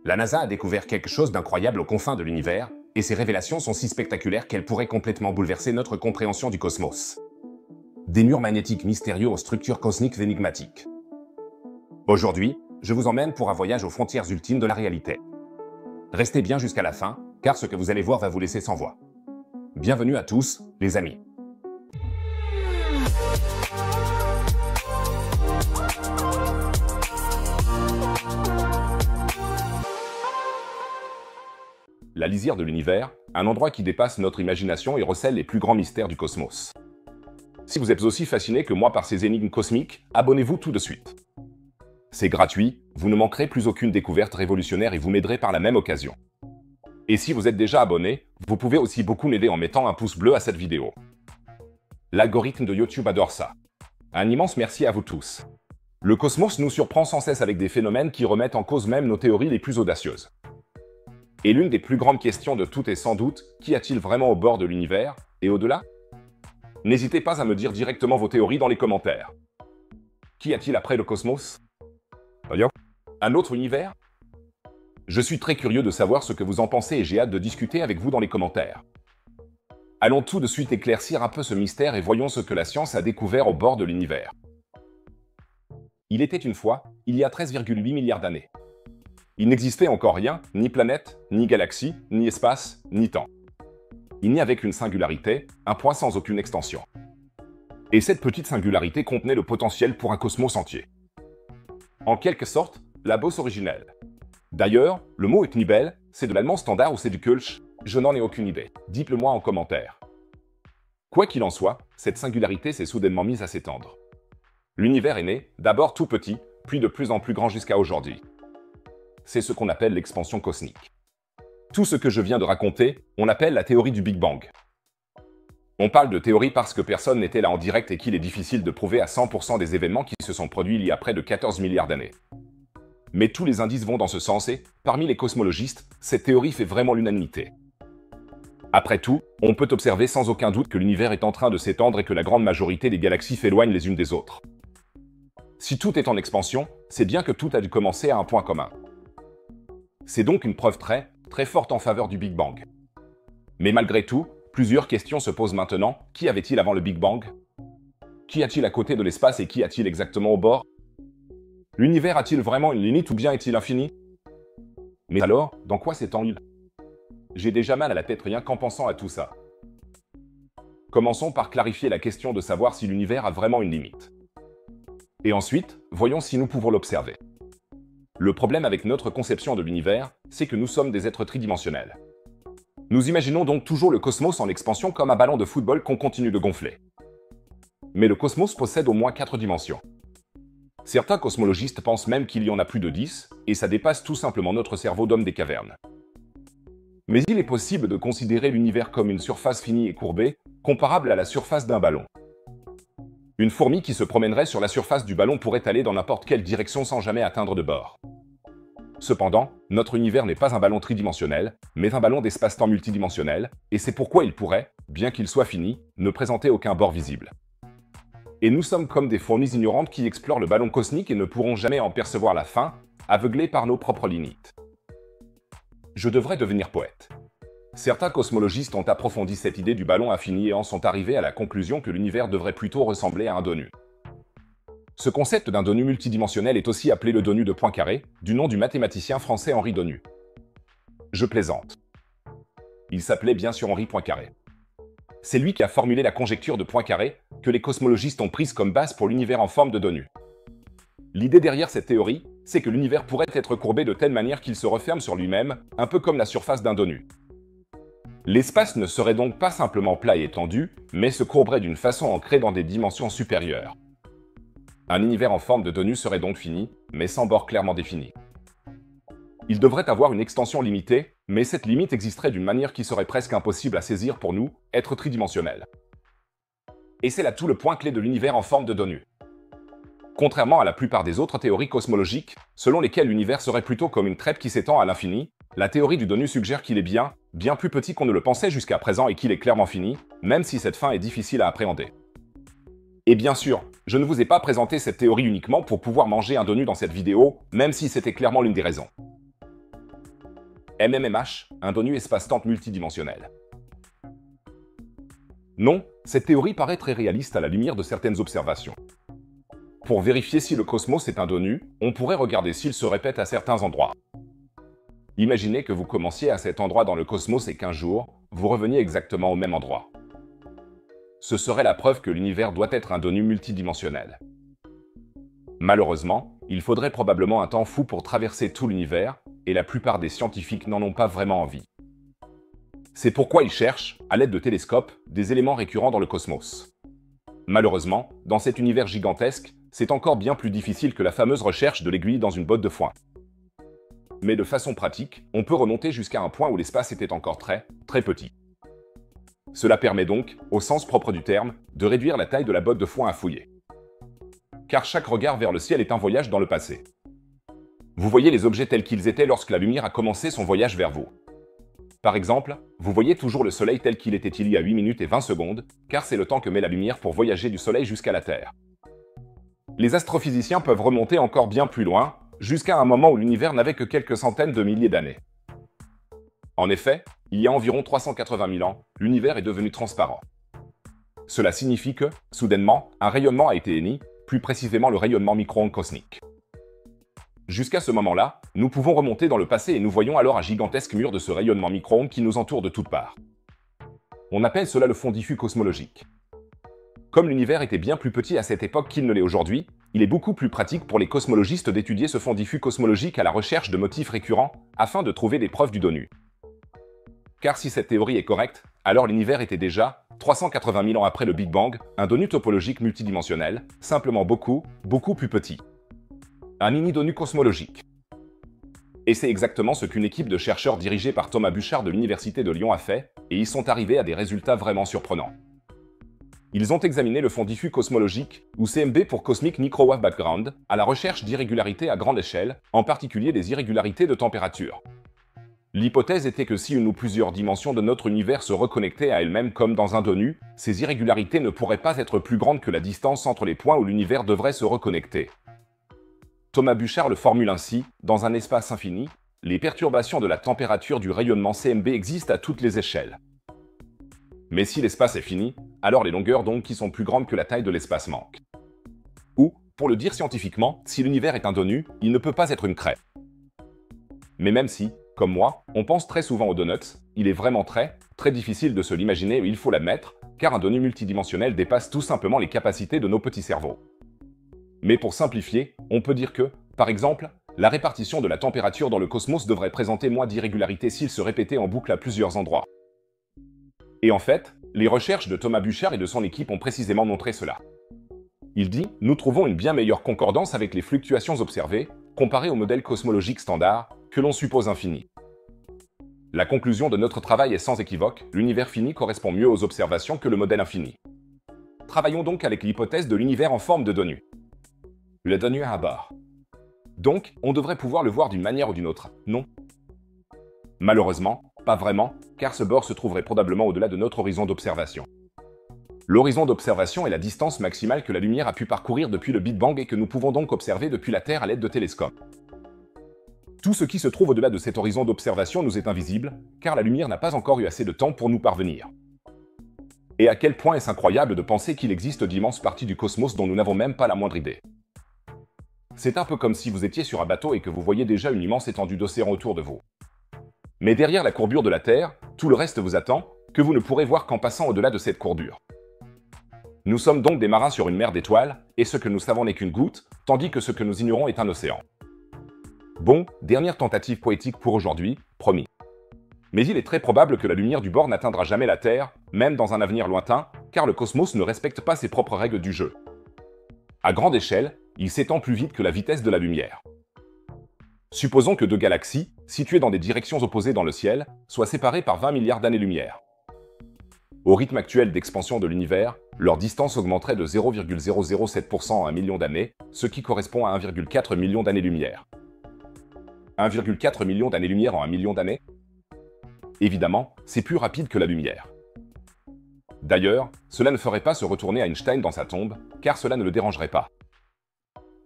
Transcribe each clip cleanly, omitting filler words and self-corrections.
La NASA a découvert quelque chose d'incroyable aux confins de l'univers, et ces révélations sont si spectaculaires qu'elles pourraient complètement bouleverser notre compréhension du cosmos. Des murs magnétiques mystérieux aux structures cosmiques énigmatiques. Aujourd'hui, je vous emmène pour un voyage aux frontières ultimes de la réalité. Restez bien jusqu'à la fin, car ce que vous allez voir va vous laisser sans voix. Bienvenue à tous, les amis. La lisière de l'univers, un endroit qui dépasse notre imagination et recèle les plus grands mystères du cosmos. Si vous êtes aussi fasciné que moi par ces énigmes cosmiques, abonnez-vous tout de suite. C'est gratuit, vous ne manquerez plus aucune découverte révolutionnaire et vous m'aiderez par la même occasion. Et si vous êtes déjà abonné, vous pouvez aussi beaucoup m'aider en mettant un pouce bleu à cette vidéo. L'algorithme de YouTube adore ça. Un immense merci à vous tous. Le cosmos nous surprend sans cesse avec des phénomènes qui remettent en cause même nos théories les plus audacieuses. Et l'une des plus grandes questions de toutes est sans doute, qu'y a-t-il vraiment au bord de l'univers, et au-delà? N'hésitez pas à me dire directement vos théories dans les commentaires. Qu'y a-t-il après le cosmos? Un autre univers? Je suis très curieux de savoir ce que vous en pensez et j'ai hâte de discuter avec vous dans les commentaires. Allons tout de suite éclaircir un peu ce mystère et voyons ce que la science a découvert au bord de l'univers. Il était une fois, il y a 13,8 milliards d'années. Il n'existait encore rien, ni planète, ni galaxie, ni espace, ni temps. Il n'y avait qu'une singularité, un point sans aucune extension. Et cette petite singularité contenait le potentiel pour un cosmos entier. En quelque sorte, la bosse originelle. D'ailleurs, le mot Nibel, c'est de l'allemand standard ou c'est du Kölsch? Je n'en ai aucune idée. Dites-le moi en commentaire. Quoi qu'il en soit, cette singularité s'est soudainement mise à s'étendre. L'univers est né, d'abord tout petit, puis de plus en plus grand jusqu'à aujourd'hui. C'est ce qu'on appelle l'expansion cosmique. Tout ce que je viens de raconter, on appelle la théorie du Big Bang. On parle de théorie parce que personne n'était là en direct et qu'il est difficile de prouver à 100% des événements qui se sont produits il y a près de 14 milliards d'années. Mais tous les indices vont dans ce sens et, parmi les cosmologistes, cette théorie fait vraiment l'unanimité. Après tout, on peut observer sans aucun doute que l'univers est en train de s'étendre et que la grande majorité des galaxies s'éloignent les unes des autres. Si tout est en expansion, c'est bien que tout a dû commencer à un point commun. C'est donc une preuve très forte en faveur du Big Bang. Mais malgré tout, plusieurs questions se posent maintenant. Qu'y avait-il avant le Big Bang? Qu'y a-t-il à côté de l'espace et qu'y a-t-il exactement au bord? L'univers a-t-il vraiment une limite ou bien est-il infini? Mais alors, dans quoi s'étend-il? J'ai déjà mal à la tête rien qu'en pensant à tout ça. Commençons par clarifier la question de savoir si l'univers a vraiment une limite. Et ensuite, voyons si nous pouvons l'observer. Le problème avec notre conception de l'univers, c'est que nous sommes des êtres tridimensionnels. Nous imaginons donc toujours le cosmos en expansion comme un ballon de football qu'on continue de gonfler. Mais le cosmos possède au moins 4 dimensions. Certains cosmologistes pensent même qu'il y en a plus de 10, et ça dépasse tout simplement notre cerveau d'homme des cavernes. Mais il est possible de considérer l'univers comme une surface finie et courbée, comparable à la surface d'un ballon. Une fourmi qui se promènerait sur la surface du ballon pourrait aller dans n'importe quelle direction sans jamais atteindre de bord. Cependant, notre univers n'est pas un ballon tridimensionnel, mais un ballon d'espace-temps multidimensionnel, et c'est pourquoi il pourrait, bien qu'il soit fini, ne présenter aucun bord visible. Et nous sommes comme des fourmis ignorantes qui explorent le ballon cosmique et ne pourront jamais en percevoir la fin, aveuglés par nos propres limites. Je devrais devenir poète. Certains cosmologistes ont approfondi cette idée du ballon infini et en sont arrivés à la conclusion que l'univers devrait plutôt ressembler à un donut. Ce concept d'un donut multidimensionnel est aussi appelé le donut de Poincaré, du nom du mathématicien français Henri Donut. Je plaisante. Il s'appelait bien sûr Henri Poincaré. C'est lui qui a formulé la conjecture de Poincaré, que les cosmologistes ont prise comme base pour l'univers en forme de donut. L'idée derrière cette théorie, c'est que l'univers pourrait être courbé de telle manière qu'il se referme sur lui-même, un peu comme la surface d'un donut. L'espace ne serait donc pas simplement plat et étendu, mais se courberait d'une façon ancrée dans des dimensions supérieures. Un univers en forme de donut serait donc fini, mais sans bord clairement défini. Il devrait avoir une extension limitée, mais cette limite existerait d'une manière qui serait presque impossible à saisir pour nous, êtres tridimensionnels. Et c'est là tout le point clé de l'univers en forme de donut. Contrairement à la plupart des autres théories cosmologiques, selon lesquelles l'univers serait plutôt comme une crêpe qui s'étend à l'infini, la théorie du donut suggère qu'il est bien plus petit qu'on ne le pensait jusqu'à présent et qu'il est clairement fini, même si cette fin est difficile à appréhender. Et bien sûr, je ne vous ai pas présenté cette théorie uniquement pour pouvoir manger un donut dans cette vidéo, même si c'était clairement l'une des raisons. MMMH, un donnu espace-temps multidimensionnel. Non, cette théorie paraît très réaliste à la lumière de certaines observations. Pour vérifier si le cosmos est un donnu, on pourrait regarder s'il se répète à certains endroits. Imaginez que vous commenciez à cet endroit dans le cosmos et qu'un jour, vous reveniez exactement au même endroit. Ce serait la preuve que l'univers doit être un donnu multidimensionnel. Malheureusement, il faudrait probablement un temps fou pour traverser tout l'univers, et la plupart des scientifiques n'en ont pas vraiment envie. C'est pourquoi ils cherchent, à l'aide de télescopes, des éléments récurrents dans le cosmos. Malheureusement, dans cet univers gigantesque, c'est encore bien plus difficile que la fameuse recherche de l'aiguille dans une botte de foin. Mais de façon pratique, on peut remonter jusqu'à un point où l'espace était encore très, très petit. Cela permet donc, au sens propre du terme, de réduire la taille de la botte de foin à fouiller. Car chaque regard vers le ciel est un voyage dans le passé. Vous voyez les objets tels qu'ils étaient lorsque la lumière a commencé son voyage vers vous. Par exemple, vous voyez toujours le soleil tel qu'il était il y a 8 minutes et 20 secondes, car c'est le temps que met la lumière pour voyager du soleil jusqu'à la Terre. Les astrophysiciens peuvent remonter encore bien plus loin, jusqu'à un moment où l'univers n'avait que quelques centaines de milliers d'années. En effet, il y a environ 380 000 ans, l'univers est devenu transparent. Cela signifie que, soudainement, un rayonnement a été émis, plus précisément le rayonnement micro-ondes cosmique. Jusqu'à ce moment-là, nous pouvons remonter dans le passé et nous voyons alors un gigantesque mur de ce rayonnement micro-ondes qui nous entoure de toutes parts. On appelle cela le fond diffus cosmologique. Comme l'univers était bien plus petit à cette époque qu'il ne l'est aujourd'hui, il est beaucoup plus pratique pour les cosmologistes d'étudier ce fond diffus cosmologique à la recherche de motifs récurrents, afin de trouver des preuves du donnu. Car si cette théorie est correcte, alors l'univers était déjà, 380 000 ans après le Big Bang, un donnu topologique multidimensionnel, simplement beaucoup, beaucoup plus petit. Un mini-donnu cosmologique. Et c'est exactement ce qu'une équipe de chercheurs dirigée par Thomas Buchard de l'Université de Lyon a fait, et ils sont arrivés à des résultats vraiment surprenants. Ils ont examiné le fond diffus cosmologique, ou CMB pour Cosmic Microwave Background, à la recherche d'irrégularités à grande échelle, en particulier des irrégularités de température. L'hypothèse était que si une ou plusieurs dimensions de notre univers se reconnectaient à elles-mêmes comme dans un donnu, ces irrégularités ne pourraient pas être plus grandes que la distance entre les points où l'univers devrait se reconnecter. Thomas Buchard le formule ainsi, dans un espace infini, les perturbations de la température du rayonnement CMB existent à toutes les échelles. Mais si l'espace est fini, alors les longueurs d'onde qui sont plus grandes que la taille de l'espace manquent. Ou, pour le dire scientifiquement, si l'univers est un donnu, il ne peut pas être une craie. Mais même si, comme moi, on pense très souvent aux donuts, il est vraiment très, très difficile de se l'imaginer, il faut l'admettre, car un donnu multidimensionnel dépasse tout simplement les capacités de nos petits cerveaux. Mais pour simplifier, on peut dire que, par exemple, la répartition de la température dans le cosmos devrait présenter moins d'irrégularités s'il se répétait en boucle à plusieurs endroits. Et en fait, les recherches de Thomas Buchard et de son équipe ont précisément montré cela. Il dit « Nous trouvons une bien meilleure concordance avec les fluctuations observées, comparées au modèle cosmologique standard, que l'on suppose infini. La conclusion de notre travail est sans équivoque, l'univers fini correspond mieux aux observations que le modèle infini. Travaillons donc avec l'hypothèse de l'univers en forme de donnu. Le donnu à bord. Donc, on devrait pouvoir le voir d'une manière ou d'une autre, non? Malheureusement, pas vraiment, car ce bord se trouverait probablement au-delà de notre horizon d'observation. L'horizon d'observation est la distance maximale que la lumière a pu parcourir depuis le Big Bang et que nous pouvons donc observer depuis la Terre à l'aide de télescopes. Tout ce qui se trouve au-delà de cet horizon d'observation nous est invisible, car la lumière n'a pas encore eu assez de temps pour nous parvenir. Et à quel point est-ce incroyable de penser qu'il existe d'immenses parties du cosmos dont nous n'avons même pas la moindre idée. C'est un peu comme si vous étiez sur un bateau et que vous voyez déjà une immense étendue d'océan autour de vous. Mais derrière la courbure de la Terre, tout le reste vous attend, que vous ne pourrez voir qu'en passant au-delà de cette courbure. Nous sommes donc des marins sur une mer d'étoiles, et ce que nous savons n'est qu'une goutte, tandis que ce que nous ignorons est un océan. Bon, dernière tentative poétique pour aujourd'hui, promis. Mais il est très probable que la lumière du bord n'atteindra jamais la Terre, même dans un avenir lointain, car le cosmos ne respecte pas ses propres règles du jeu. À grande échelle, il s'étend plus vite que la vitesse de la lumière. Supposons que deux galaxies, situées dans des directions opposées dans le ciel, soient séparées par 20 milliards d'années-lumière. Au rythme actuel d'expansion de l'univers, leur distance augmenterait de 0,007% en 1 million d'années, ce qui correspond à 1,4 million d'années-lumière. 1,4 million d'années-lumière en 1 million d'années? Évidemment, c'est plus rapide que la lumière. D'ailleurs, cela ne ferait pas se retourner Einstein dans sa tombe, car cela ne le dérangerait pas.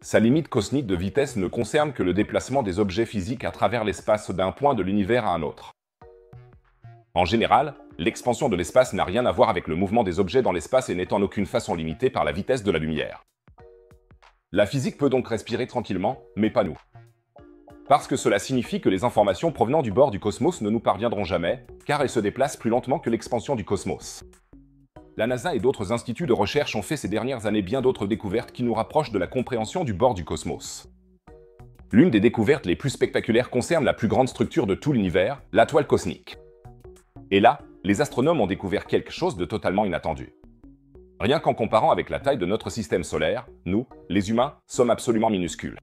sa limite cosmique de vitesse ne concerne que le déplacement des objets physiques à travers l'espace d'un point de l'univers à un autre. En général, l'expansion de l'espace n'a rien à voir avec le mouvement des objets dans l'espace et n'est en aucune façon limitée par la vitesse de la lumière. La physique peut donc respirer tranquillement, mais pas nous. Parce que cela signifie que les informations provenant du bord du cosmos ne nous parviendront jamais, car elles se déplacent plus lentement que l'expansion du cosmos. La NASA et d'autres instituts de recherche ont fait ces dernières années bien d'autres découvertes qui nous rapprochent de la compréhension du bord du cosmos. L'une des découvertes les plus spectaculaires concerne la plus grande structure de tout l'univers, la toile cosmique. Et là, les astronomes ont découvert quelque chose de totalement inattendu. Rien qu'en comparant avec la taille de notre système solaire, nous, les humains, sommes absolument minuscules.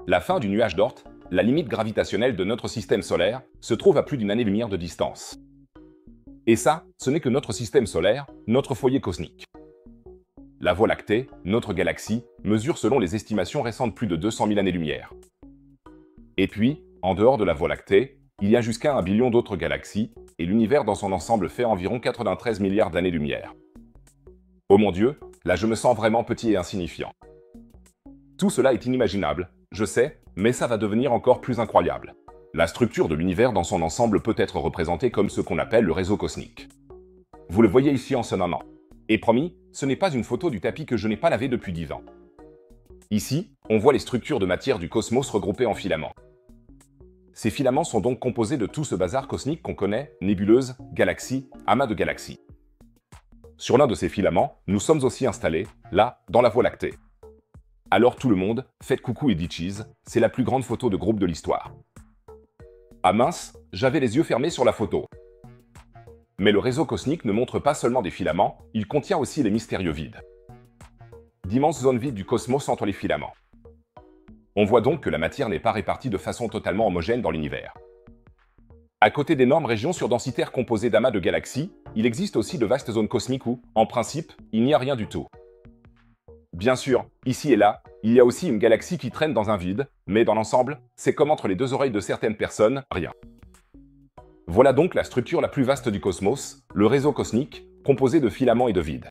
La fin du nuage d'Oort, la limite gravitationnelle de notre système solaire, se trouve à plus d'une année-lumière de distance. Et ça, ce n'est que notre système solaire, notre foyer cosmique. La Voie lactée, notre galaxie, mesure selon les estimations récentes plus de 200 000 années-lumière. Et puis, en dehors de la Voie lactée, il y a jusqu'à 1 billion d'autres galaxies, et l'univers dans son ensemble fait environ 93 milliards d'années-lumière. Oh mon Dieu, là je me sens vraiment petit et insignifiant. Tout cela est inimaginable, je sais, mais ça va devenir encore plus incroyable. La structure de l'univers dans son ensemble peut être représentée comme ce qu'on appelle le réseau cosmique. Vous le voyez ici en ce moment. Et promis, ce n'est pas une photo du tapis que je n'ai pas lavé depuis 10 ans. Ici, on voit les structures de matière du cosmos regroupées en filaments. Ces filaments sont donc composés de tout ce bazar cosmique qu'on connaît, nébuleuses, galaxies, amas de galaxies. Sur l'un de ces filaments, nous sommes aussi installés, là, dans la Voie lactée. Alors tout le monde, faites coucou et dit cheese, c'est la plus grande photo de groupe de l'histoire. Ah mince, j'avais les yeux fermés sur la photo. Mais le réseau cosmique ne montre pas seulement des filaments, il contient aussi les mystérieux vides. D'immenses zones vides du cosmos entre les filaments. On voit donc que la matière n'est pas répartie de façon totalement homogène dans l'univers. À côté d'énormes régions surdensitaires composées d'amas de galaxies, il existe aussi de vastes zones cosmiques où, en principe, il n'y a rien du tout. Bien sûr, ici et là, il y a aussi une galaxie qui traîne dans un vide, mais dans l'ensemble, c'est comme entre les deux oreilles de certaines personnes, rien. Voilà donc la structure la plus vaste du cosmos, le réseau cosmique, composé de filaments et de vides.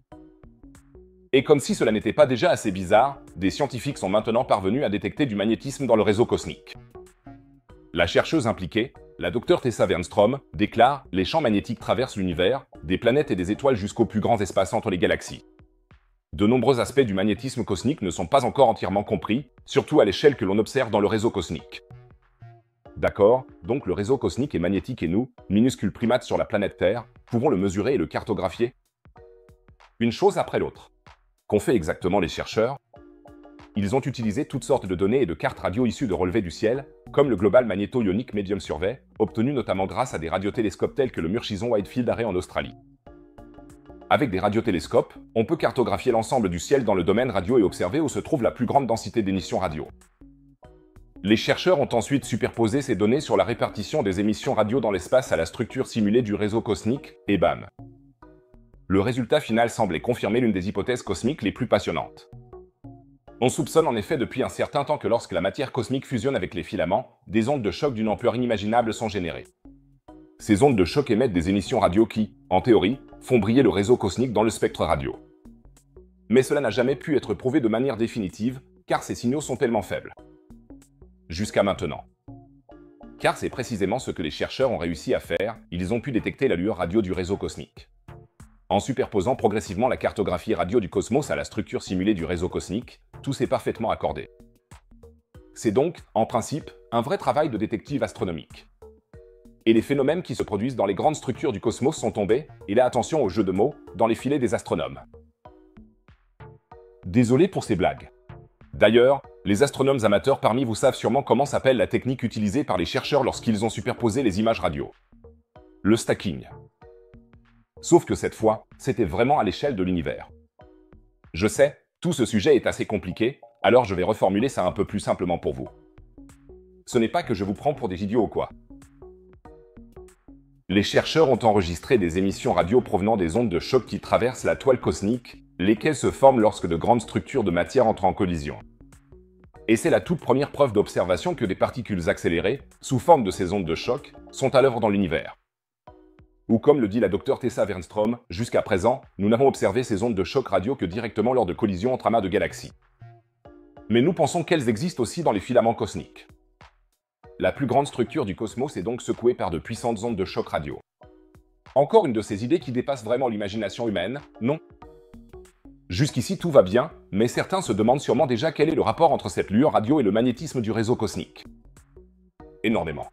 Et comme si cela n'était pas déjà assez bizarre, des scientifiques sont maintenant parvenus à détecter du magnétisme dans le réseau cosmique. La chercheuse impliquée, la Dr Tessa Wernström, déclare « Les champs magnétiques traversent l'univers, des planètes et des étoiles jusqu'aux plus grands espaces entre les galaxies. » De nombreux aspects du magnétisme cosmique ne sont pas encore entièrement compris, surtout à l'échelle que l'on observe dans le réseau cosmique. D'accord, donc le réseau cosmique est magnétique et nous, minuscules primates sur la planète Terre, pouvons le mesurer et le cartographier? Une chose après l'autre. Qu'ont fait exactement les chercheurs? Ils ont utilisé toutes sortes de données et de cartes radio issues de relevés du ciel, comme le Global Magneto-Ionic Medium Survey, obtenu notamment grâce à des radiotélescopes tels que le Murchison Whitefield Array en Australie. Avec des radiotélescopes, on peut cartographier l'ensemble du ciel dans le domaine radio et observer où se trouve la plus grande densité d'émissions radio. Les chercheurs ont ensuite superposé ces données sur la répartition des émissions radio dans l'espace à la structure simulée du réseau cosmique, et bam! Le résultat final semblait confirmer l'une des hypothèses cosmiques les plus passionnantes. On soupçonne en effet depuis un certain temps que lorsque la matière cosmique fusionne avec les filaments, des ondes de choc d'une ampleur inimaginable sont générées. Ces ondes de choc émettent des émissions radio qui, en théorie, font briller le réseau cosmique dans le spectre radio. Mais cela n'a jamais pu être prouvé de manière définitive, car ces signaux sont tellement faibles. Jusqu'à maintenant. Car c'est précisément ce que les chercheurs ont réussi à faire, ils ont pu détecter la lueur radio du réseau cosmique. En superposant progressivement la cartographie radio du cosmos à la structure simulée du réseau cosmique, tout s'est parfaitement accordé. C'est donc, en principe, un vrai travail de détective astronomique. Et les phénomènes qui se produisent dans les grandes structures du cosmos sont tombés, et là attention au jeu de mots, dans les filets des astronomes. Désolé pour ces blagues. D'ailleurs, les astronomes amateurs parmi vous savent sûrement comment s'appelle la technique utilisée par les chercheurs lorsqu'ils ont superposé les images radio. Le stacking. Sauf que cette fois, c'était vraiment à l'échelle de l'univers. Je sais, tout ce sujet est assez compliqué, alors je vais reformuler ça un peu plus simplement pour vous. Ce n'est pas que je vous prends pour des idiots ou quoi. Les chercheurs ont enregistré des émissions radio provenant des ondes de choc qui traversent la toile cosmique, lesquelles se forment lorsque de grandes structures de matière entrent en collision. Et c'est la toute première preuve d'observation que des particules accélérées, sous forme de ces ondes de choc, sont à l'œuvre dans l'univers. Ou comme le dit la Dr Tessa Wernström, jusqu'à présent, nous n'avons observé ces ondes de choc radio que directement lors de collisions entre amas de galaxies. Mais nous pensons qu'elles existent aussi dans les filaments cosmiques. La plus grande structure du cosmos est donc secouée par de puissantes ondes de choc radio. Encore une de ces idées qui dépassent vraiment l'imagination humaine, non? Jusqu'ici tout va bien, mais certains se demandent sûrement déjà quel est le rapport entre cette lueur radio et le magnétisme du réseau cosmique. Énormément.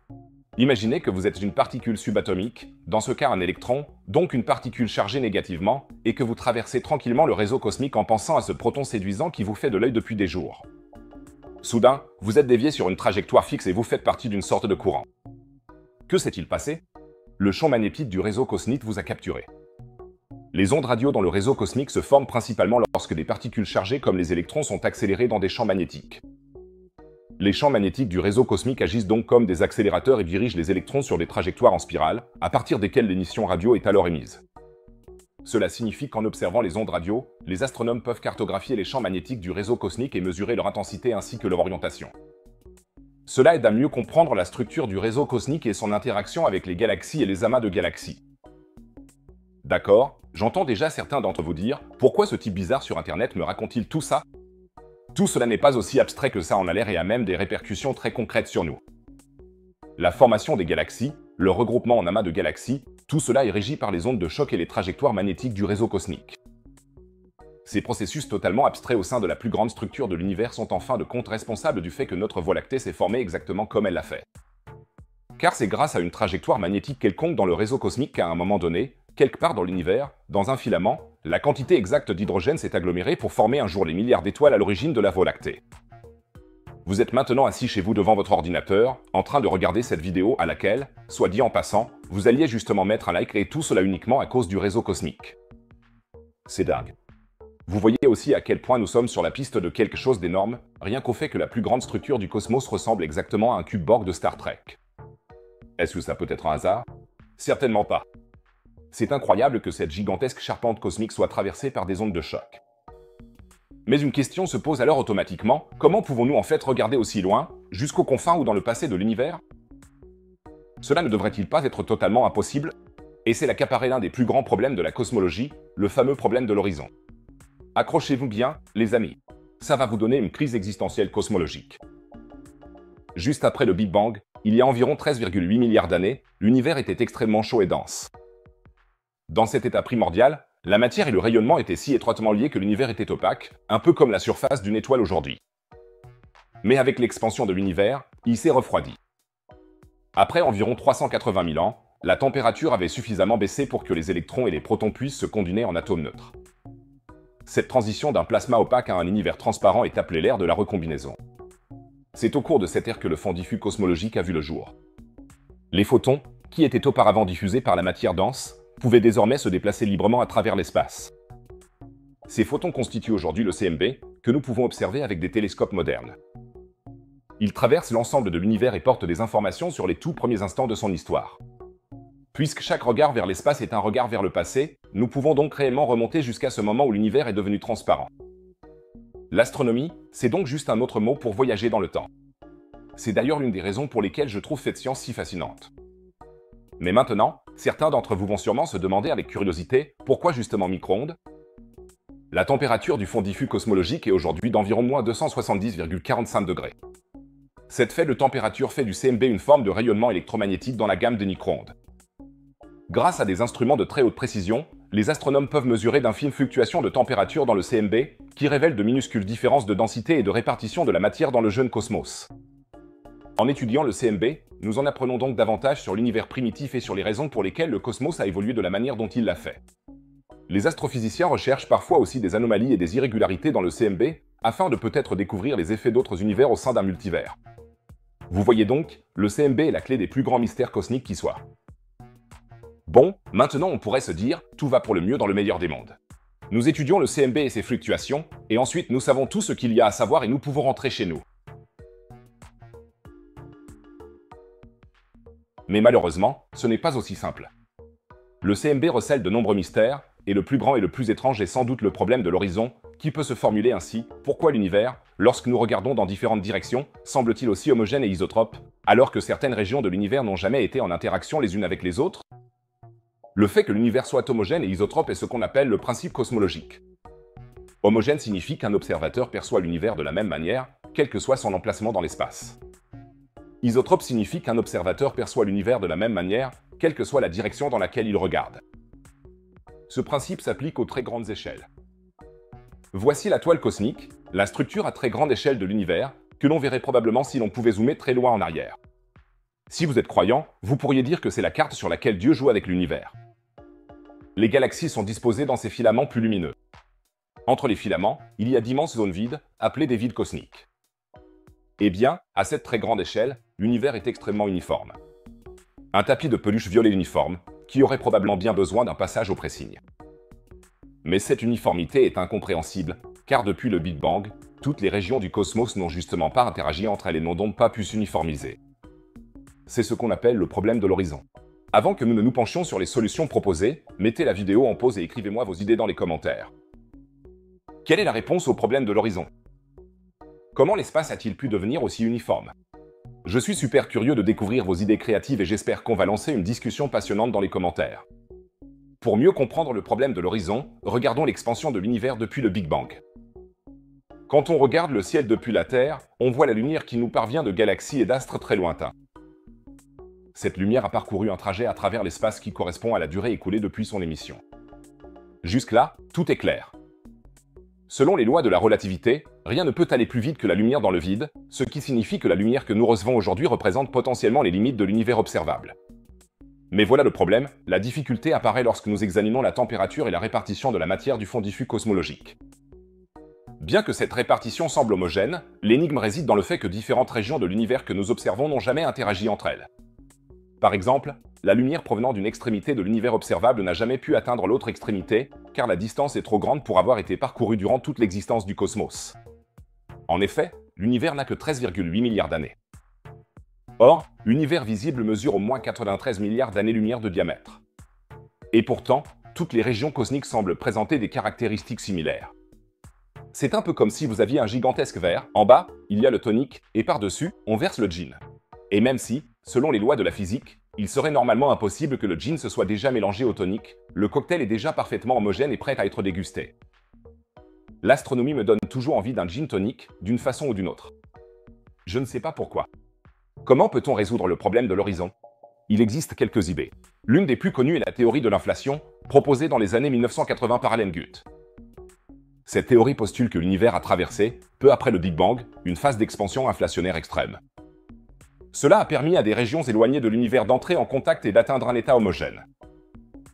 Imaginez que vous êtes une particule subatomique, dans ce cas un électron, donc une particule chargée négativement, et que vous traversez tranquillement le réseau cosmique en pensant à ce proton séduisant qui vous fait de l'œil depuis des jours. Soudain, vous êtes dévié sur une trajectoire fixe et vous faites partie d'une sorte de courant. Que s'est-il passé? Le champ magnétique du réseau cosmique vous a capturé. Les ondes radio dans le réseau cosmique se forment principalement lorsque des particules chargées comme les électrons sont accélérées dans des champs magnétiques. Les champs magnétiques du réseau cosmique agissent donc comme des accélérateurs et dirigent les électrons sur des trajectoires en spirale, à partir desquelles l'émission radio est alors émise. Cela signifie qu'en observant les ondes radio, les astronomes peuvent cartographier les champs magnétiques du réseau cosmique et mesurer leur intensité ainsi que leur orientation. Cela aide à mieux comprendre la structure du réseau cosmique et son interaction avec les galaxies et les amas de galaxies. D'accord, j'entends déjà certains d'entre vous dire « Pourquoi ce type bizarre sur Internet me raconte-t-il tout ça ?» Tout cela n'est pas aussi abstrait que ça en a l'air et a même des répercussions très concrètes sur nous. La formation des galaxies, le regroupement en amas de galaxies, tout cela est régi par les ondes de choc et les trajectoires magnétiques du réseau cosmique. Ces processus totalement abstraits au sein de la plus grande structure de l'univers sont en fin de compte responsables du fait que notre Voie lactée s'est formée exactement comme elle l'a fait. Car c'est grâce à une trajectoire magnétique quelconque dans le réseau cosmique qu'à un moment donné, quelque part dans l'univers, dans un filament, la quantité exacte d'hydrogène s'est agglomérée pour former un jour les milliards d'étoiles à l'origine de la Voie lactée. Vous êtes maintenant assis chez vous devant votre ordinateur, en train de regarder cette vidéo à laquelle, soit dit en passant, vous alliez justement mettre un like et tout cela uniquement à cause du réseau cosmique. C'est dingue. Vous voyez aussi à quel point nous sommes sur la piste de quelque chose d'énorme, rien qu'au fait que la plus grande structure du cosmos ressemble exactement à un cube Borg de Star Trek. Est-ce que ça peut être un hasard? Certainement pas. C'est incroyable que cette gigantesque charpente cosmique soit traversée par des ondes de choc. Mais une question se pose alors automatiquement, comment pouvons-nous en fait regarder aussi loin, jusqu'aux confins ou dans le passé de l'univers? Cela ne devrait-il pas être totalement impossible? Et c'est là qu'apparaît l'un des plus grands problèmes de la cosmologie, le fameux problème de l'horizon. Accrochez-vous bien, les amis. Ça va vous donner une crise existentielle cosmologique. Juste après le Big Bang, il y a environ 13,8 milliards d'années, l'univers était extrêmement chaud et dense. Dans cet état primordial, la matière et le rayonnement étaient si étroitement liés que l'univers était opaque, un peu comme la surface d'une étoile aujourd'hui. Mais avec l'expansion de l'univers, il s'est refroidi. Après environ 380 000 ans, la température avait suffisamment baissé pour que les électrons et les protons puissent se combiner en atomes neutres. Cette transition d'un plasma opaque à un univers transparent est appelée l'ère de la recombinaison. C'est au cours de cette ère que le fond diffus cosmologique a vu le jour. Les photons, qui étaient auparavant diffusés par la matière dense, pouvaient désormais se déplacer librement à travers l'espace. Ces photons constituent aujourd'hui le CMB, que nous pouvons observer avec des télescopes modernes. Ils traversent l'ensemble de l'univers et portent des informations sur les tout premiers instants de son histoire. Puisque chaque regard vers l'espace est un regard vers le passé, nous pouvons donc réellement remonter jusqu'à ce moment où l'univers est devenu transparent. L'astronomie, c'est donc juste un autre mot pour voyager dans le temps. C'est d'ailleurs l'une des raisons pour lesquelles je trouve cette science si fascinante. Mais maintenant, certains d'entre vous vont sûrement se demander avec curiosité, pourquoi justement micro-ondes? La température du fond diffus cosmologique est aujourd'hui d'environ moins 270,45 degrés. Cette faible température fait du CMB une forme de rayonnement électromagnétique dans la gamme des micro-ondes. Grâce à des instruments de très haute précision, les astronomes peuvent mesurer d'infimes fluctuations de température dans le CMB, qui révèlent de minuscules différences de densité et de répartition de la matière dans le jeune cosmos. En étudiant le CMB, nous en apprenons donc davantage sur l'univers primitif et sur les raisons pour lesquelles le cosmos a évolué de la manière dont il l'a fait. Les astrophysiciens recherchent parfois aussi des anomalies et des irrégularités dans le CMB, afin de peut-être découvrir les effets d'autres univers au sein d'un multivers. Vous voyez donc, le CMB est la clé des plus grands mystères cosmiques qui soient. Bon, maintenant on pourrait se dire, tout va pour le mieux dans le meilleur des mondes. Nous étudions le CMB et ses fluctuations, et ensuite nous savons tout ce qu'il y a à savoir et nous pouvons rentrer chez nous. Mais malheureusement, ce n'est pas aussi simple. Le CMB recèle de nombreux mystères, et le plus grand et le plus étrange est sans doute le problème de l'horizon, qui peut se formuler ainsi: pourquoi l'univers, lorsque nous regardons dans différentes directions, semble-t-il aussi homogène et isotrope, alors que certaines régions de l'univers n'ont jamais été en interaction les unes avec les autres? Le fait que l'univers soit homogène et isotrope est ce qu'on appelle le principe cosmologique. Homogène signifie qu'un observateur perçoit l'univers de la même manière, quel que soit son emplacement dans l'espace. Isotrope signifie qu'un observateur perçoit l'univers de la même manière, quelle que soit la direction dans laquelle il regarde. Ce principe s'applique aux très grandes échelles. Voici la toile cosmique, la structure à très grande échelle de l'univers, que l'on verrait probablement si l'on pouvait zoomer très loin en arrière. Si vous êtes croyant, vous pourriez dire que c'est la carte sur laquelle Dieu joue avec l'univers. Les galaxies sont disposées dans ces filaments plus lumineux. Entre les filaments, il y a d'immenses zones vides, appelées des vides cosmiques. Eh bien, à cette très grande échelle, l'univers est extrêmement uniforme. Un tapis de peluche violet uniforme, qui aurait probablement bien besoin d'un passage au pressing. Mais cette uniformité est incompréhensible, car depuis le Big Bang, toutes les régions du cosmos n'ont justement pas interagi entre elles et n'ont donc pas pu s'uniformiser. C'est ce qu'on appelle le problème de l'horizon. Avant que nous ne nous penchions sur les solutions proposées, mettez la vidéo en pause et écrivez-moi vos idées dans les commentaires. Quelle est la réponse au problème de l'horizon? Comment l'espace a-t-il pu devenir aussi uniforme? Je suis super curieux de découvrir vos idées créatives et j'espère qu'on va lancer une discussion passionnante dans les commentaires. Pour mieux comprendre le problème de l'horizon, regardons l'expansion de l'univers depuis le Big Bang. Quand on regarde le ciel depuis la Terre, on voit la lumière qui nous parvient de galaxies et d'astres très lointains. Cette lumière a parcouru un trajet à travers l'espace qui correspond à la durée écoulée depuis son émission. Jusque-là, tout est clair. Selon les lois de la relativité, rien ne peut aller plus vite que la lumière dans le vide, ce qui signifie que la lumière que nous recevons aujourd'hui représente potentiellement les limites de l'univers observable. Mais voilà le problème, la difficulté apparaît lorsque nous examinons la température et la répartition de la matière du fond diffus cosmologique. Bien que cette répartition semble homogène, l'énigme réside dans le fait que différentes régions de l'univers que nous observons n'ont jamais interagi entre elles. Par exemple, la lumière provenant d'une extrémité de l'univers observable n'a jamais pu atteindre l'autre extrémité, car la distance est trop grande pour avoir été parcourue durant toute l'existence du cosmos. En effet, l'univers n'a que 13,8 milliards d'années. Or, l'univers visible mesure au moins 93 milliards d'années-lumière de diamètre. Et pourtant, toutes les régions cosmiques semblent présenter des caractéristiques similaires. C'est un peu comme si vous aviez un gigantesque verre, en bas, il y a le tonique, et par-dessus, on verse le gin. Et même si, selon les lois de la physique, il serait normalement impossible que le gin se soit déjà mélangé au tonique, le cocktail est déjà parfaitement homogène et prêt à être dégusté. L'astronomie me donne toujours envie d'un gin tonic, d'une façon ou d'une autre. Je ne sais pas pourquoi. Comment peut-on résoudre le problème de l'horizon? Il existe quelques idées. L'une des plus connues est la théorie de l'inflation, proposée dans les années 1980 par Alan Guth. Cette théorie postule que l'univers a traversé, peu après le Big Bang, une phase d'expansion inflationnaire extrême. Cela a permis à des régions éloignées de l'univers d'entrer en contact et d'atteindre un état homogène.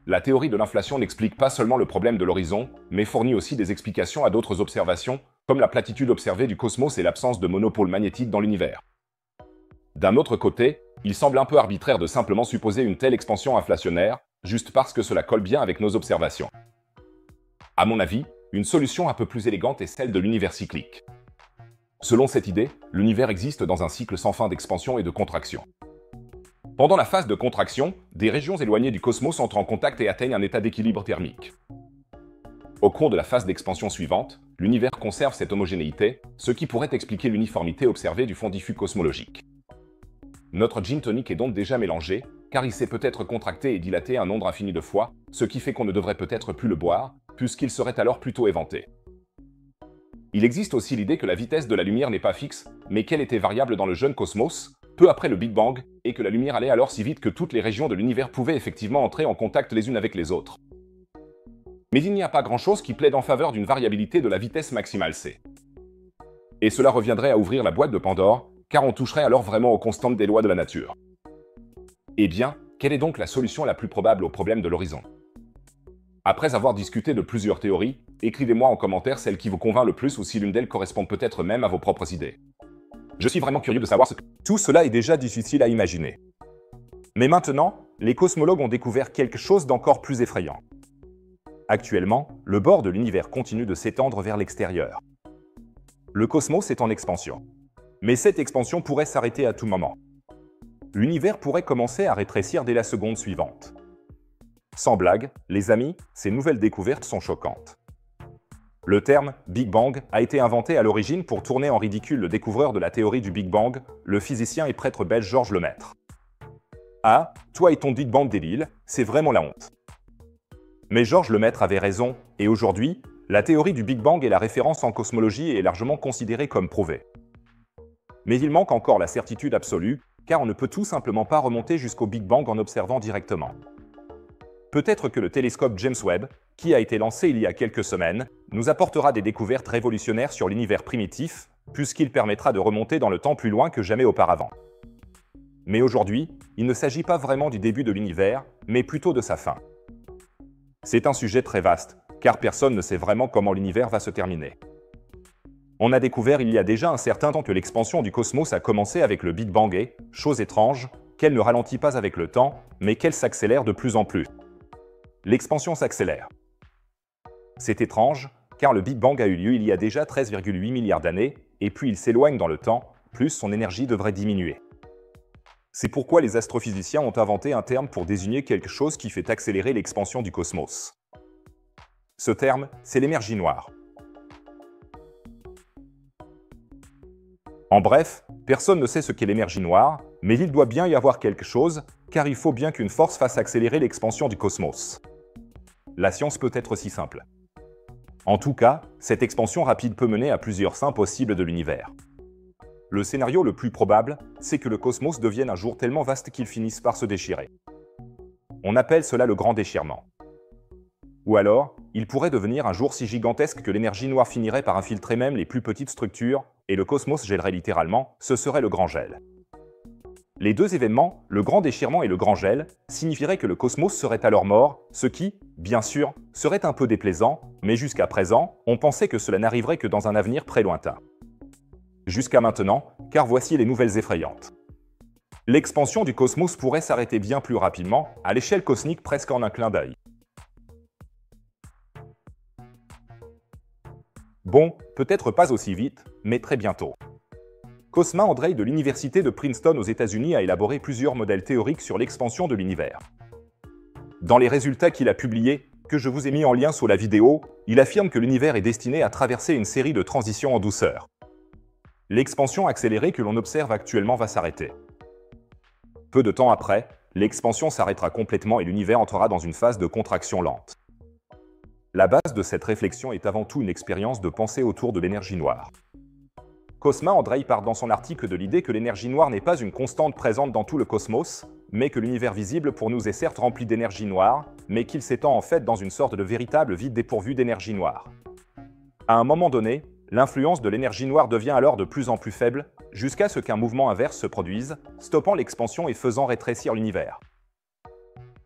La théorie de l'inflation n'explique pas seulement le problème de l'horizon, mais fournit aussi des explications à d'autres observations, comme la platitude observée du cosmos et l'absence de monopôle magnétique dans l'univers. D'un autre côté, il semble un peu arbitraire de simplement supposer une telle expansion inflationnaire, juste parce que cela colle bien avec nos observations. À mon avis, une solution un peu plus élégante est celle de l'univers cyclique. Selon cette idée, l'univers existe dans un cycle sans fin d'expansion et de contraction. Pendant la phase de contraction, des régions éloignées du cosmos entrent en contact et atteignent un état d'équilibre thermique. Au cours de la phase d'expansion suivante, l'univers conserve cette homogénéité, ce qui pourrait expliquer l'uniformité observée du fond diffus cosmologique. Notre gin tonic est donc déjà mélangé, car il s'est peut-être contracté et dilaté un nombre infini de fois, ce qui fait qu'on ne devrait peut-être plus le boire, puisqu'il serait alors plutôt éventé. Il existe aussi l'idée que la vitesse de la lumière n'est pas fixe, mais qu'elle était variable dans le jeune cosmos, peu après le Big Bang, et que la lumière allait alors si vite que toutes les régions de l'univers pouvaient effectivement entrer en contact les unes avec les autres. Mais il n'y a pas grand-chose qui plaide en faveur d'une variabilité de la vitesse maximale c. Et cela reviendrait à ouvrir la boîte de Pandore, car on toucherait alors vraiment aux constantes des lois de la nature. Eh bien, quelle est donc la solution la plus probable au problème de l'horizon? Après avoir discuté de plusieurs théories, écrivez-moi en commentaire celle qui vous convainc le plus ou si l'une d'elles correspond peut-être même à vos propres idées. Je suis vraiment curieux de savoir ce que... Tout cela est déjà difficile à imaginer. Mais maintenant, les cosmologues ont découvert quelque chose d'encore plus effrayant. Actuellement, le bord de l'univers continue de s'étendre vers l'extérieur. Le cosmos est en expansion. Mais cette expansion pourrait s'arrêter à tout moment. L'univers pourrait commencer à rétrécir dès la seconde suivante. Sans blague, les amis, ces nouvelles découvertes sont choquantes. Le terme « Big Bang » a été inventé à l'origine pour tourner en ridicule le découvreur de la théorie du Big Bang, le physicien et prêtre belge Georges Lemaître. Ah, toi et ton Big Bang débile, c'est vraiment la honte. Mais Georges Lemaître avait raison, et aujourd'hui, La théorie du Big Bang et la référence en cosmologie est largement considérée comme prouvée. Mais il manque encore la certitude absolue, car on ne peut tout simplement pas remonter jusqu'au Big Bang en observant directement. Peut-être que le télescope James Webb, qui a été lancé il y a quelques semaines, nous apportera des découvertes révolutionnaires sur l'univers primitif, puisqu'il permettra de remonter dans le temps plus loin que jamais auparavant. Mais aujourd'hui, il ne s'agit pas vraiment du début de l'univers, mais plutôt de sa fin. C'est un sujet très vaste, car personne ne sait vraiment comment l'univers va se terminer. On a découvert il y a déjà un certain temps que l'expansion du cosmos a commencé avec le Big Bang et, chose étrange, qu'elle ne ralentit pas avec le temps, mais qu'elle s'accélère de plus en plus. L'expansion s'accélère. C'est étrange, car le Big Bang a eu lieu il y a déjà 13,8 milliards d'années, et plus il s'éloigne dans le temps, plus son énergie devrait diminuer. C'est pourquoi les astrophysiciens ont inventé un terme pour désigner quelque chose qui fait accélérer l'expansion du cosmos. Ce terme, c'est l'énergie noire. En bref, personne ne sait ce qu'est l'énergie noire, mais il doit bien y avoir quelque chose, car il faut bien qu'une force fasse accélérer l'expansion du cosmos. La science peut être si simple. En tout cas, cette expansion rapide peut mener à plusieurs fins possibles de l'univers. Le scénario le plus probable, c'est que le cosmos devienne un jour tellement vaste qu'il finisse par se déchirer. On appelle cela le grand déchirement. Ou alors, il pourrait devenir un jour si gigantesque que l'énergie noire finirait par infiltrer même les plus petites structures, et le cosmos gèlerait littéralement, ce serait le grand gel. Les deux événements, le grand déchirement et le grand gel, signifieraient que le cosmos serait alors mort, ce qui, bien sûr, serait un peu déplaisant, mais jusqu'à présent, on pensait que cela n'arriverait que dans un avenir très lointain. Jusqu'à maintenant, car voici les nouvelles effrayantes. L'expansion du cosmos pourrait s'arrêter bien plus rapidement, à l'échelle cosmique presque en un clin d'œil. Bon, peut-être pas aussi vite, mais très bientôt. Cosma Andrei de l'université de Princeton aux États-Unis a élaboré plusieurs modèles théoriques sur l'expansion de l'univers. Dans les résultats qu'il a publiés, que je vous ai mis en lien sous la vidéo, il affirme que l'univers est destiné à traverser une série de transitions en douceur. L'expansion accélérée que l'on observe actuellement va s'arrêter. Peu de temps après, l'expansion s'arrêtera complètement et l'univers entrera dans une phase de contraction lente. La base de cette réflexion est avant tout une expérience de pensée autour de l'énergie noire. Cosma Andrei part dans son article de l'idée que l'énergie noire n'est pas une constante présente dans tout le cosmos, mais que l'univers visible pour nous est certes rempli d'énergie noire, mais qu'il s'étend en fait dans une sorte de véritable vide dépourvu d'énergie noire. À un moment donné, l'influence de l'énergie noire devient alors de plus en plus faible, jusqu'à ce qu'un mouvement inverse se produise, stoppant l'expansion et faisant rétrécir l'univers.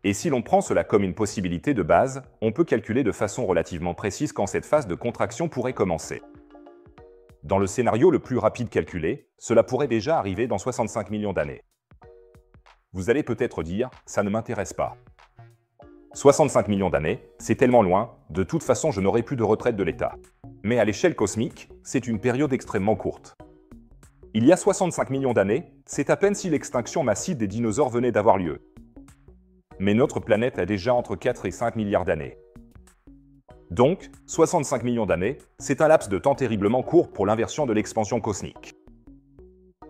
Et si l'on prend cela comme une possibilité de base, on peut calculer de façon relativement précise quand cette phase de contraction pourrait commencer. Dans le scénario le plus rapide calculé, cela pourrait déjà arriver dans 65 millions d'années. Vous allez peut-être dire, ça ne m'intéresse pas. 65 millions d'années, c'est tellement loin, de toute façon je n'aurai plus de retraite de l'État. Mais à l'échelle cosmique, c'est une période extrêmement courte. Il y a 65 millions d'années, c'est à peine si l'extinction massive des dinosaures venait d'avoir lieu. Mais notre planète a déjà entre 4 et 5 milliards d'années. Donc, 65 millions d'années, c'est un laps de temps terriblement court pour l'inversion de l'expansion cosmique.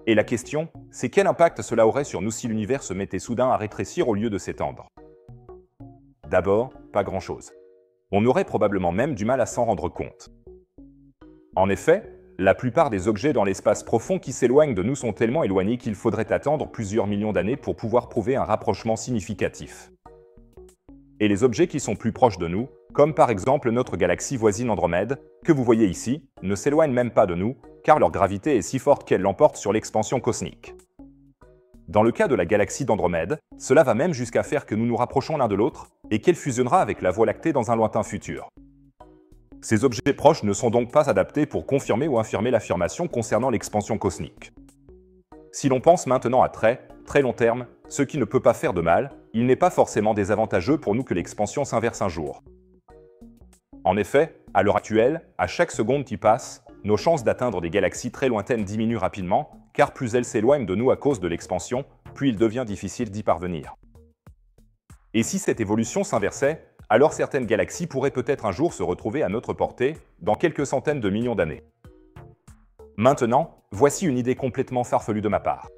Et la question, c'est quel impact cela aurait sur nous si l'univers se mettait soudain à rétrécir au lieu de s'étendre? D'abord, pas grand-chose. On aurait probablement même du mal à s'en rendre compte. En effet, la plupart des objets dans l'espace profond qui s'éloignent de nous sont tellement éloignés qu'il faudrait attendre plusieurs millions d'années pour pouvoir prouver un rapprochement significatif. Et les objets qui sont plus proches de nous, comme par exemple notre galaxie voisine Andromède, que vous voyez ici, ne s'éloignent même pas de nous, car leur gravité est si forte qu'elle l'emporte sur l'expansion cosmique. Dans le cas de la galaxie d'Andromède, cela va même jusqu'à faire que nous nous rapprochons l'un de l'autre, et qu'elle fusionnera avec la Voie lactée dans un lointain futur. Ces objets proches ne sont donc pas adaptés pour confirmer ou infirmer l'affirmation concernant l'expansion cosmique. Si l'on pense maintenant à très long terme, ce qui ne peut pas faire de mal, il n'est pas forcément désavantageux pour nous que l'expansion s'inverse un jour. En effet, à l'heure actuelle, à chaque seconde qui passe, nos chances d'atteindre des galaxies très lointaines diminuent rapidement, car plus elles s'éloignent de nous à cause de l'expansion, plus il devient difficile d'y parvenir. Et si cette évolution s'inversait, alors certaines galaxies pourraient peut-être un jour se retrouver à notre portée, dans quelques centaines de millions d'années. Maintenant, voici une idée complètement farfelue de ma part.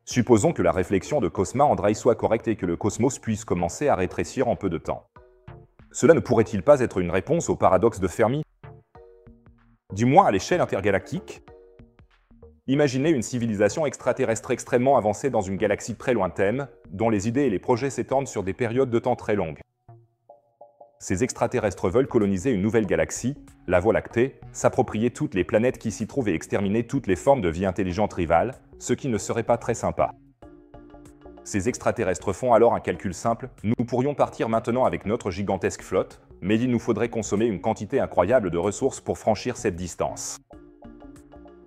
Supposons que la réflexion de Cosma Andrei soit correcte et que le cosmos puisse commencer à rétrécir en peu de temps. Cela ne pourrait-il pas être une réponse au paradoxe de Fermi? Du moins à l'échelle intergalactique? Imaginez une civilisation extraterrestre extrêmement avancée dans une galaxie très lointaine, dont les idées et les projets s'étendent sur des périodes de temps très longues. Ces extraterrestres veulent coloniser une nouvelle galaxie, la Voie lactée, s'approprier toutes les planètes qui s'y trouvent et exterminer toutes les formes de vie intelligente rivales, ce qui ne serait pas très sympa. Ces extraterrestres font alors un calcul simple, nous pourrions partir maintenant avec notre gigantesque flotte, mais il nous faudrait consommer une quantité incroyable de ressources pour franchir cette distance.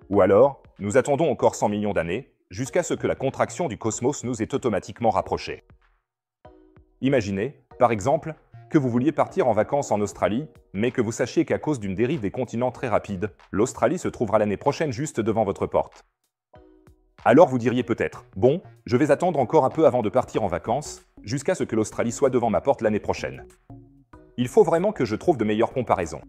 Ou alors, nous attendons encore 100 millions d'années, jusqu'à ce que la contraction du cosmos nous ait automatiquement rapprochés. Imaginez, par exemple, que vous vouliez partir en vacances en Australie, mais que vous sachiez qu'à cause d'une dérive des continents très rapide, l'Australie se trouvera l'année prochaine juste devant votre porte. Alors vous diriez peut-être, bon, je vais attendre encore un peu avant de partir en vacances, jusqu'à ce que l'Australie soit devant ma porte l'année prochaine. Il faut vraiment que je trouve de meilleures comparaisons.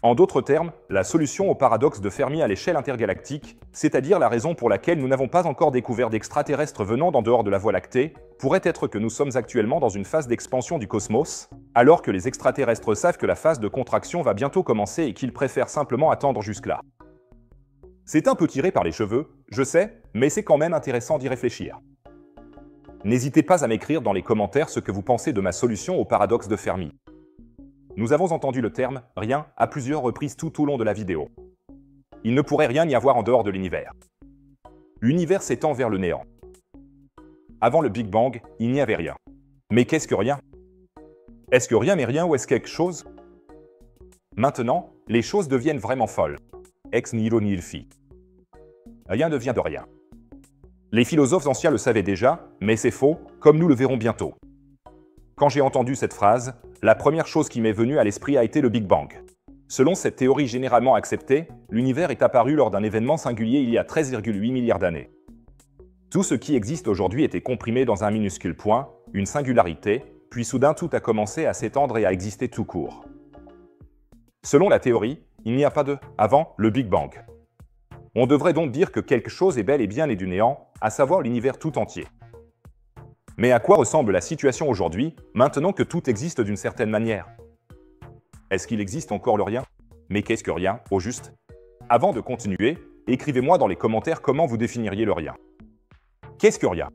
En d'autres termes, la solution au paradoxe de Fermi à l'échelle intergalactique, c'est-à-dire la raison pour laquelle nous n'avons pas encore découvert d'extraterrestres venant d'en dehors de la Voie lactée, pourrait être que nous sommes actuellement dans une phase d'expansion du cosmos, alors que les extraterrestres savent que la phase de contraction va bientôt commencer et qu'ils préfèrent simplement attendre jusque-là. C'est un peu tiré par les cheveux, je sais, mais c'est quand même intéressant d'y réfléchir. N'hésitez pas à m'écrire dans les commentaires ce que vous pensez de ma solution au paradoxe de Fermi. Nous avons entendu le terme « rien » à plusieurs reprises tout au long de la vidéo. Il ne pourrait rien y avoir en dehors de l'univers. L'univers s'étend vers le néant. Avant le Big Bang, il n'y avait rien. Mais qu'est-ce que rien? Est-ce que rien n'est rien ou est-ce quelque chose? Maintenant, les choses deviennent vraiment folles. Ex nihilo nihil fi. Rien ne vient de rien. Les philosophes anciens le savaient déjà, mais c'est faux, comme nous le verrons bientôt. Quand j'ai entendu cette phrase, la première chose qui m'est venue à l'esprit a été le Big Bang. Selon cette théorie généralement acceptée, l'univers est apparu lors d'un événement singulier il y a 13,8 milliards d'années. Tout ce qui existe aujourd'hui était comprimé dans un minuscule point, une singularité, puis soudain tout a commencé à s'étendre et à exister tout court. Selon la théorie, il n'y a pas de « avant » le Big Bang. On devrait donc dire que quelque chose est bel et bien né du néant, à savoir l'univers tout entier. Mais à quoi ressemble la situation aujourd'hui, maintenant que tout existe d'une certaine manière? Est-ce qu'il existe encore le rien? Mais qu'est-ce que rien, au juste? Avant de continuer, écrivez-moi dans les commentaires comment vous définiriez le rien. Qu'est-ce que rien?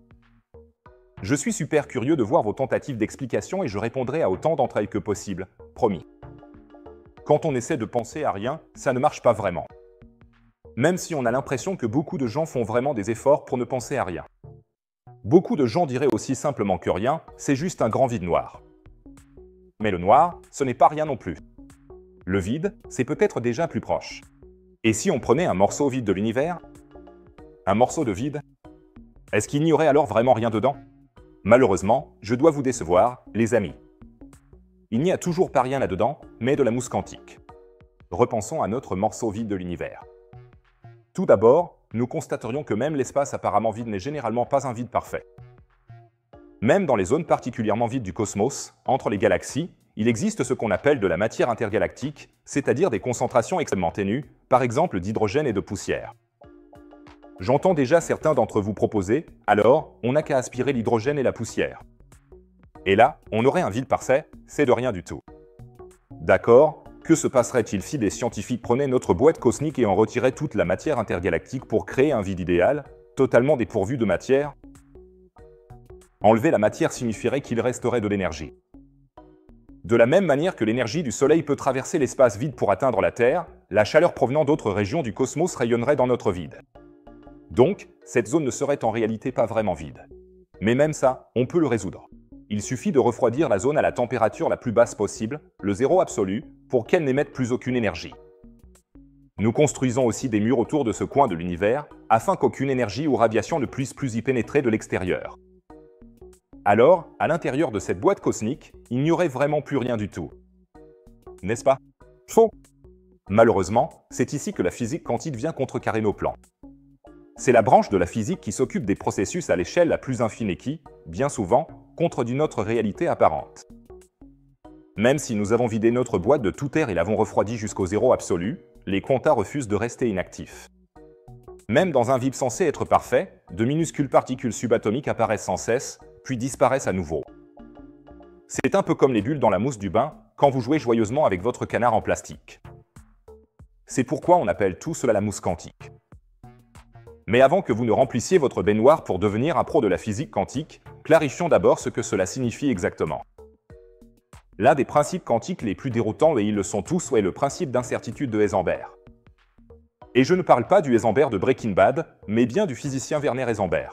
Je suis super curieux de voir vos tentatives d'explication et je répondrai à autant d'entre elles que possible, promis. Quand on essaie de penser à rien, ça ne marche pas vraiment. Même si on a l'impression que beaucoup de gens font vraiment des efforts pour ne penser à rien. Beaucoup de gens diraient aussi simplement que rien, c'est juste un grand vide noir. Mais le noir, ce n'est pas rien non plus. Le vide, c'est peut-être déjà plus proche. Et si on prenait un morceau vide de l'univers? Un morceau de vide? Est-ce qu'il n'y aurait alors vraiment rien dedans? Malheureusement, je dois vous décevoir, les amis. Il n'y a toujours pas rien là-dedans, mais de la mousse quantique. Repensons à notre morceau vide de l'univers. Tout d'abord, nous constaterions que même l'espace apparemment vide n'est généralement pas un vide parfait. Même dans les zones particulièrement vides du cosmos, entre les galaxies, il existe ce qu'on appelle de la matière intergalactique, c'est-à-dire des concentrations extrêmement ténues, par exemple d'hydrogène et de poussière. J'entends déjà certains d'entre vous proposer, alors, on n'a qu'à aspirer l'hydrogène et la poussière. Et là, on aurait un vide parfait, c'est de rien du tout. D'accord, que se passerait-il si des scientifiques prenaient notre boîte cosmique et en retiraient toute la matière intergalactique pour créer un vide idéal, totalement dépourvu de matière? Enlever la matière signifierait qu'il resterait de l'énergie. De la même manière que l'énergie du Soleil peut traverser l'espace vide pour atteindre la Terre, la chaleur provenant d'autres régions du cosmos rayonnerait dans notre vide. Donc, cette zone ne serait en réalité pas vraiment vide. Mais même ça, on peut le résoudre. Il suffit de refroidir la zone à la température la plus basse possible, le zéro absolu, pour qu'elle n'émette plus aucune énergie. Nous construisons aussi des murs autour de ce coin de l'univers, afin qu'aucune énergie ou radiation ne puisse plus y pénétrer de l'extérieur. Alors, à l'intérieur de cette boîte cosmique, il n'y aurait vraiment plus rien du tout. N'est-ce pas? Faux! Malheureusement, c'est ici que la physique quantique vient contrecarrer nos plans. C'est la branche de la physique qui s'occupe des processus à l'échelle la plus infime et qui, bien souvent, contredit notre réalité apparente. Même si nous avons vidé notre boîte de tout air et l'avons refroidi jusqu'au zéro absolu, les quantas refusent de rester inactifs. Même dans un vide censé être parfait, de minuscules particules subatomiques apparaissent sans cesse, puis disparaissent à nouveau. C'est un peu comme les bulles dans la mousse du bain quand vous jouez joyeusement avec votre canard en plastique. C'est pourquoi on appelle tout cela la mousse quantique. Mais avant que vous ne remplissiez votre baignoire pour devenir un pro de la physique quantique, clarifions d'abord ce que cela signifie exactement. L'un des principes quantiques les plus déroutants, et ils le sont tous, est le principe d'incertitude de Heisenberg. Et je ne parle pas du Heisenberg de Breaking Bad, mais bien du physicien Werner Heisenberg.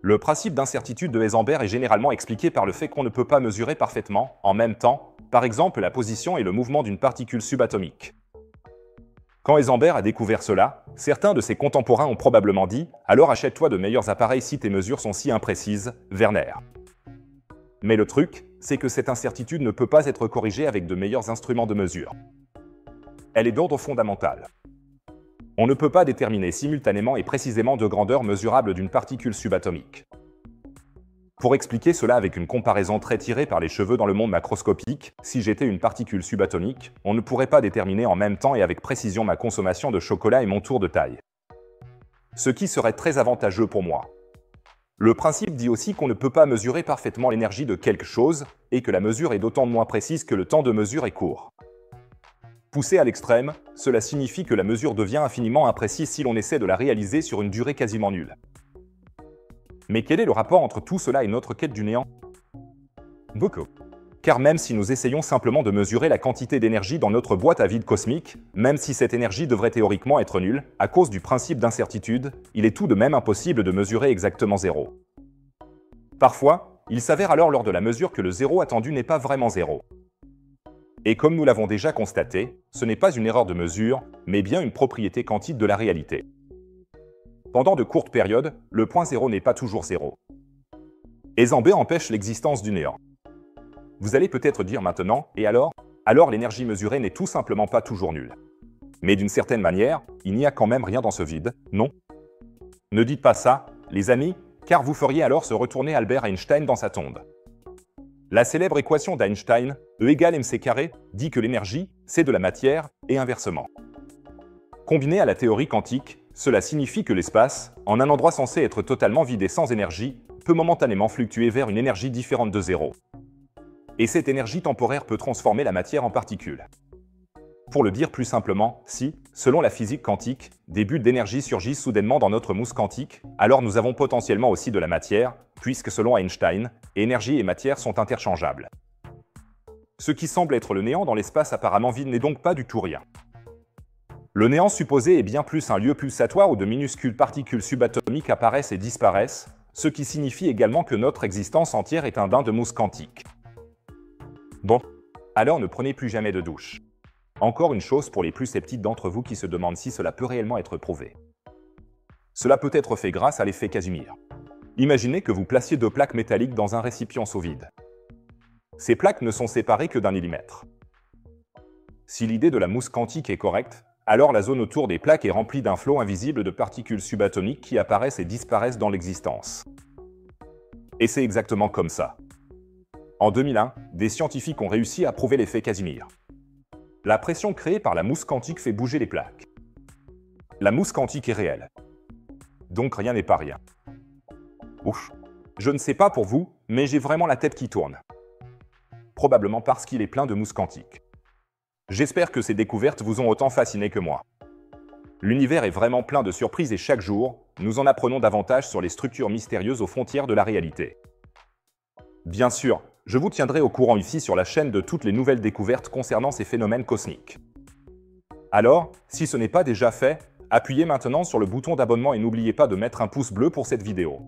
Le principe d'incertitude de Heisenberg est généralement expliqué par le fait qu'on ne peut pas mesurer parfaitement, en même temps, par exemple la position et le mouvement d'une particule subatomique. Quand Heisenberg a découvert cela, certains de ses contemporains ont probablement dit « Alors achète-toi de meilleurs appareils si tes mesures sont si imprécises, Werner ». Mais le truc, c'est que cette incertitude ne peut pas être corrigée avec de meilleurs instruments de mesure. Elle est d'ordre fondamental. On ne peut pas déterminer simultanément et précisément de grandeur mesurable d'une particule subatomique. Pour expliquer cela avec une comparaison très tirée par les cheveux dans le monde macroscopique, si j'étais une particule subatomique, on ne pourrait pas déterminer en même temps et avec précision ma consommation de chocolat et mon tour de taille. Ce qui serait très avantageux pour moi. Le principe dit aussi qu'on ne peut pas mesurer parfaitement l'énergie de quelque chose, et que la mesure est d'autant moins précise que le temps de mesure est court. Poussé à l'extrême, cela signifie que la mesure devient infiniment imprécise si l'on essaie de la réaliser sur une durée quasiment nulle. Mais quel est le rapport entre tout cela et notre quête du néant? Beaucoup. Car même si nous essayons simplement de mesurer la quantité d'énergie dans notre boîte à vide cosmique, même si cette énergie devrait théoriquement être nulle, à cause du principe d'incertitude, il est tout de même impossible de mesurer exactement zéro. Parfois, il s'avère alors lors de la mesure que le zéro attendu n'est pas vraiment zéro. Et comme nous l'avons déjà constaté, ce n'est pas une erreur de mesure, mais bien une propriété quantique de la réalité. Pendant de courtes périodes, le point zéro n'est pas toujours zéro. Heisenberg empêche l'existence du néant. Vous allez peut-être dire maintenant, et alors? Alors l'énergie mesurée n'est tout simplement pas toujours nulle. Mais d'une certaine manière, il n'y a quand même rien dans ce vide, non? Ne dites pas ça, les amis, car vous feriez alors se retourner Albert Einstein dans sa tombe. La célèbre équation d'Einstein, E égale mc carré, dit que l'énergie, c'est de la matière, et inversement. Combiné à la théorie quantique, cela signifie que l'espace, en un endroit censé être totalement vide et sans énergie, peut momentanément fluctuer vers une énergie différente de zéro. Et cette énergie temporaire peut transformer la matière en particules. Pour le dire plus simplement, si, selon la physique quantique, des bulles d'énergie surgissent soudainement dans notre mousse quantique, alors nous avons potentiellement aussi de la matière, puisque selon Einstein, énergie et matière sont interchangeables. Ce qui semble être le néant dans l'espace apparemment vide n'est donc pas du tout rien. Le néant supposé est bien plus un lieu pulsatoire où de minuscules particules subatomiques apparaissent et disparaissent, ce qui signifie également que notre existence entière est un bain de mousse quantique. Bon, alors ne prenez plus jamais de douche. Encore une chose pour les plus sceptiques d'entre vous qui se demandent si cela peut réellement être prouvé. Cela peut être fait grâce à l'effet Casimir. Imaginez que vous placiez deux plaques métalliques dans un récipient sous vide. Ces plaques ne sont séparées que d'1 millimètre. Si l'idée de la mousse quantique est correcte, alors la zone autour des plaques est remplie d'un flot invisible de particules subatomiques qui apparaissent et disparaissent dans l'existence. Et c'est exactement comme ça. En 2001, des scientifiques ont réussi à prouver l'effet Casimir. La pression créée par la mousse quantique fait bouger les plaques. La mousse quantique est réelle. Donc rien n'est pas rien. Ouf. Je ne sais pas pour vous, mais j'ai vraiment la tête qui tourne. Probablement parce qu'il est plein de mousse quantique. J'espère que ces découvertes vous ont autant fasciné que moi. L'univers est vraiment plein de surprises et chaque jour, nous en apprenons davantage sur les structures mystérieuses aux frontières de la réalité. Bien sûr, je vous tiendrai au courant ici sur la chaîne de toutes les nouvelles découvertes concernant ces phénomènes cosmiques. Alors, si ce n'est pas déjà fait, appuyez maintenant sur le bouton d'abonnement et n'oubliez pas de mettre un pouce bleu pour cette vidéo.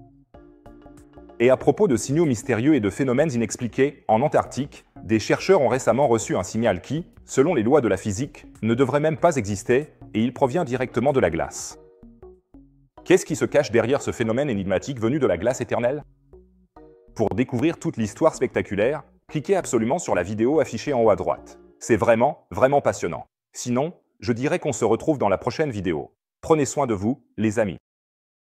Et à propos de signaux mystérieux et de phénomènes inexpliqués, en Antarctique, des chercheurs ont récemment reçu un signal qui, selon les lois de la physique, ne devrait même pas exister, et il provient directement de la glace. Qu'est-ce qui se cache derrière ce phénomène énigmatique venu de la glace éternelle? Pour découvrir toute l'histoire spectaculaire, cliquez absolument sur la vidéo affichée en haut à droite. C'est vraiment, vraiment passionnant. Sinon, je dirais qu'on se retrouve dans la prochaine vidéo. Prenez soin de vous, les amis.